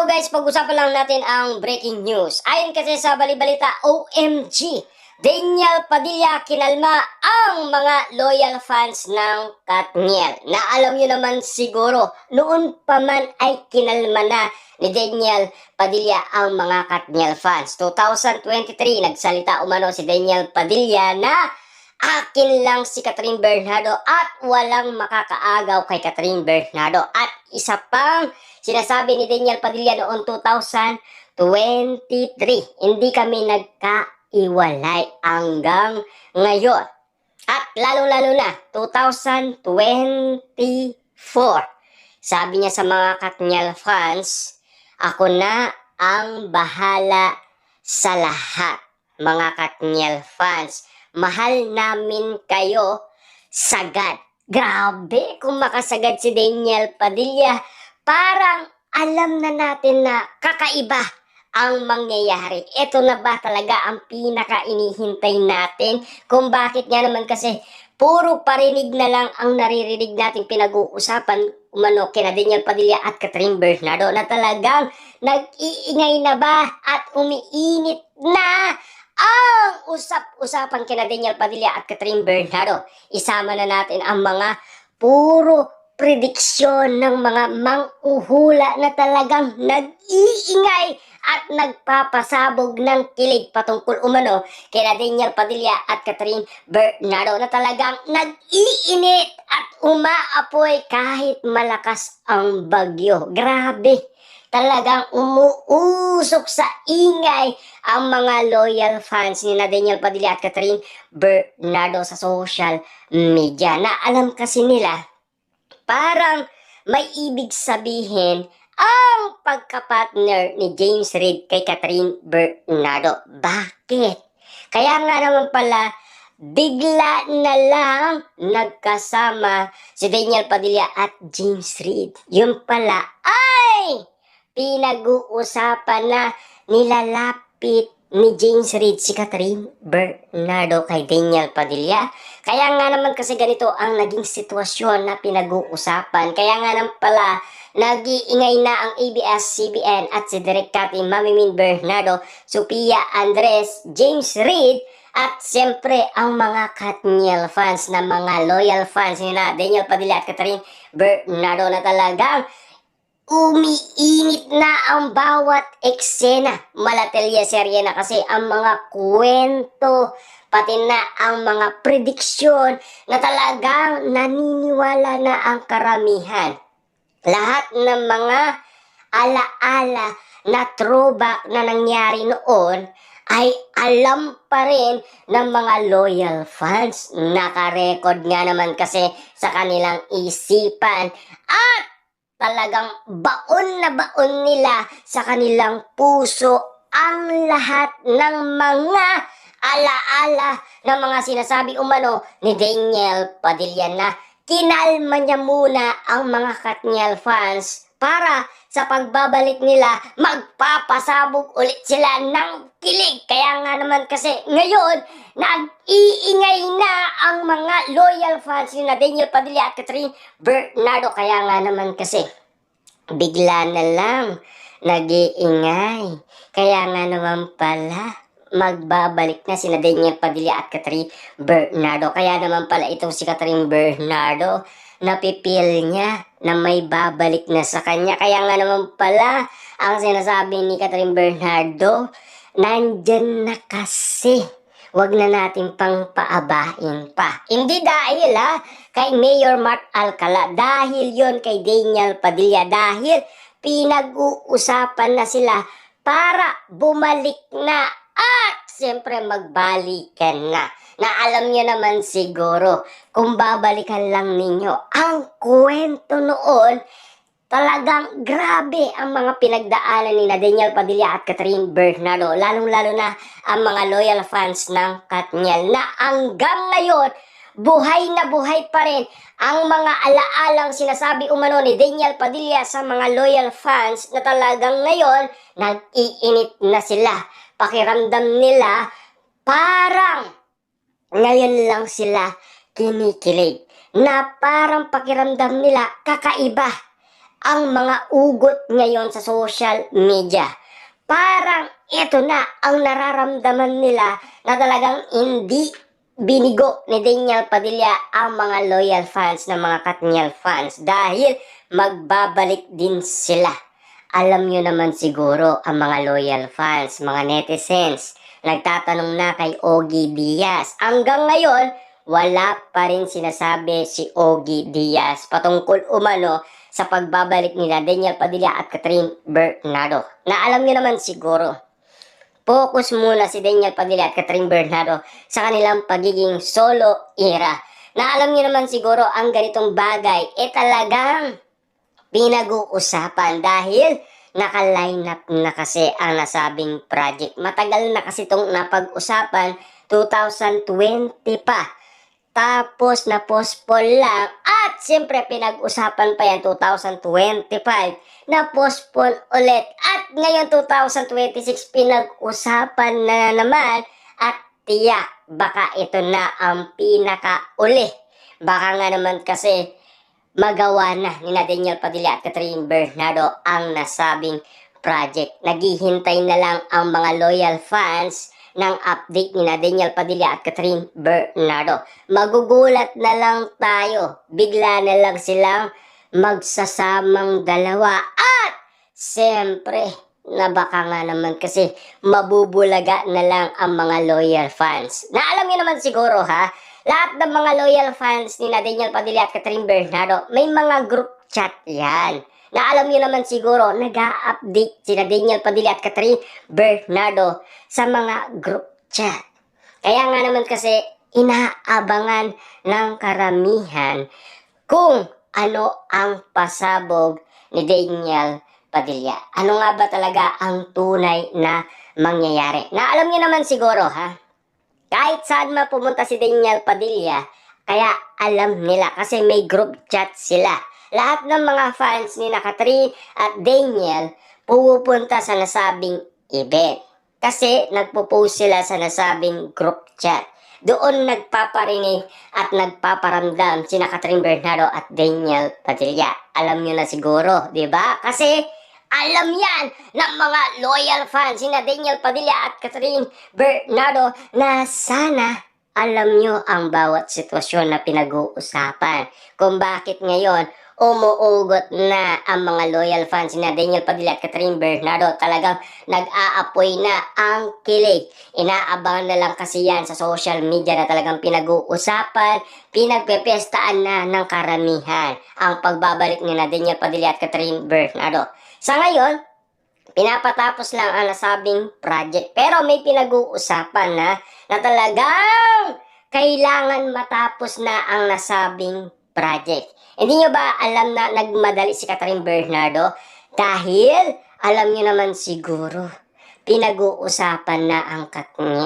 guys, pag-usapan lang natin ang breaking news. Ayon kasi sa balibalita, OMG, Daniel Padilla kinalma ang mga loyal fans ng Katniel. Na alam nyo naman siguro, noon pa man ay kinalma na ni Daniel Padilla ang mga Katniel fans. 2023, nagsalita umano si Daniel Padilla na akin lang si Catherine Bernardo at walang makakaagaw kay Catherine Bernardo. At isa pang sinasabi ni Daniel Padilla noong 2023, hindi kami nagkaiwalay hanggang ngayon. At lalo-lalo na 2024, sabi niya sa mga Katniel fans, ako na ang bahala sa lahat, mga Katniel fans. Mahal namin kayo, sagad. Grabe kung makasagad si Daniel Padilla. Parang alam na natin na kakaiba ang mangyayari. Ito na ba talaga ang pinaka-inihintay natin? Kung bakit nga naman kasi puro parinig na lang ang naririnig nating pinag-uusapan umano kina Daniel Padilla at Catherine Bernardo na talagang nag-iingay na ba at umiinit na ang usap-usapan kina Daniel Padilla at Catherine Bernardo. Isama na natin ang mga puro prediksyon ng mga mang-uhula na talagang nag-iingay at nagpapasabog ng kilig patungkol umano kina Daniel Padilla at Catherine Bernardo na talagang nag-iinit at umaapoy kahit malakas ang bagyo. Grabe! Talagang umuusok sa ingay ang mga loyal fans ni Daniel Padilla at Catherine Bernardo sa social media. Na alam kasi nila, parang may ibig sabihin ang pagkapartner ni James Reid kay Catherine Bernardo. Bakit? Kaya nga naman pala, bigla na lang nagkasama si Daniel Padilla at James Reid. Yun pala ay pinag-uusapan na nilalapit ni James Reid si Catherine Bernardo kay Daniel Padilla. Kaya nga naman kasi ganito ang naging sitwasyon na pinag-uusapan. Kaya nga naman pala nag-iingay na ang ABS-CBN at si Direk Cathy Mamimin Bernardo, Sophia Andres, James Reid, at siyempre ang mga Katniel fans na mga loyal fans ni Daniel Padilla at Catherine Bernardo na talagang umiinit na ang bawat eksena. Malatelya serye na kasi ang mga kwento, pati na ang mga prediksyon na talagang naniniwala na ang karamihan. Lahat ng mga alaala na throwback na nangyari noon ay alam pa rin ng mga loyal fans. Nakarecord nga naman kasi sa kanilang isipan at talagang baon na baon nila sa kanilang puso ang lahat ng mga alaala ng mga sinasabi umano ni Daniel Padilla na kinalma niya muna ang mga Katniel fans para sa pagbabalik nila magpapasabog ulit sila ng kilig. Kaya nga naman kasi ngayon nag-iingay na ang mga loyal fans ni Daniel Padilla at Catherine Bernardo. Kaya nga naman kasi bigla na lang nag-iingay. Kaya nga naman pala magbabalik na sina Daniel Padilla at Catherine Bernardo. Kaya naman pala itong si Catherine Bernardo, napipil niya na may babalik na sa kanya. Kaya nga naman pala ang sinasabi ni Catherine Bernardo, nandyan na kasi. Wag na natin pang paabain pa. Hindi dahil kay Mayor Mark Alcala. Dahil yon kay Daniel Padilla. Dahil pinag-uusapan na sila para bumalik na at siyempre magbalikan na. Na alam niyo naman siguro, kung babalikan lang ninyo ang kwento noon, talagang grabe ang mga pinagdaanan ni Daniel Padilla at Catherine Bernardo. Lalong-lalo na ang mga loyal fans ng Katniel na hanggang ngayon, buhay na buhay pa rin ang mga alaalang sinasabi umano ni Daniel Padilla sa mga loyal fans na talagang ngayon, nag-iinit na sila. Pakiramdam nila, parang ngayon lang sila kinikilig. Na parang pakiramdam nila kakaiba ang mga ugot ngayon sa social media. Parang ito na ang nararamdaman nila na talagang hindi binigo ni Daniel Padilla ang mga loyal fans ng mga Katniel fans dahil magbabalik din sila. Alam nyo naman siguro ang mga loyal fans, mga netizens, nagtatanong na kay Ogie Diaz. Hanggang ngayon, wala pa rin sinasabi si Ogie Diaz patungkol umano sa pagbabalik nila Daniel Padilla at Catherine Bernardo. Na alam niyo naman siguro, focus muna si Daniel Padilla at Catherine Bernardo sa kanilang pagiging solo era. Na alam niyo naman siguro ang ganitong bagay talagang pinag-uusapan dahil naka-line up na kasi ang nasabing project. Matagal na kasi itong napag-usapan, 2020 pa. Tapos na-postpone lang at siyempre pinag-usapan pa yan 2025 na-postpone ulit at ngayon 2026 pinag-usapan na naman at tiyak baka ito na ang pinaka-uli. Baka nga naman kasi magawa na ni Daniel Padilla at Catherine Bernardo ang nasabing project. Naghihintay na lang ang mga loyal fans ng update ni Daniel Padilla at Catherine Bernardo. Magugulat na lang tayo. Bigla na lang silang magsasamang dalawa. At siyempre, na baka nga naman kasi mabubulaga na lang ang mga loyal fans. Na alam niyo naman siguro ha, lahat ng mga loyal fans ni Daniel Padilla at Catherine Bernardo, may mga group chat yan. Na alam niyo naman siguro, nag-a-update sina Daniel Padilla at Catherine Bernardo sa mga group chat. Kaya nga naman kasi inaabangan ng karamihan kung ano ang pasabog ni Daniel Padilla. Ano nga ba talaga ang tunay na mangyayari? Na alam niyo naman siguro ha, kahit saan mapumunta si Daniel Padilla, kaya alam nila kasi may group chat sila. Lahat ng mga fans ni Catherine at Daniel pupunta sa nasabing event. Kasi nagpo-post sila sa nasabing group chat. Doon nagpaparinig at nagpaparamdam si Catherine Bernardo at Daniel Padilla. Alam nyo na siguro, di ba? Kasi alam yan ng mga loyal fans ni Daniel Padilla at Catherine Bernardo na sana alam nyo ang bawat sitwasyon na pinag-uusapan. Kung bakit ngayon umuugot na ang mga loyal fans ni Daniel Padilla at Catherine Bernardo. Talagang nag-aapoy na ang kilig. Inaabangan na lang kasi yan sa social media na talagang pinag-uusapan, pinagpepestaan na ng karamihan ang pagbabalik ni Daniel Padilla at Catherine Bernardo. Sa ngayon, pinapatapos lang ang nasabing project. Pero may pinag-uusapan na talagang kailangan matapos na ang nasabing project. Hindi nyo ba alam na nagmadali si Catherine Bernardo? Dahil, alam nyo naman siguro, pinag-uusapan na ang Katniel.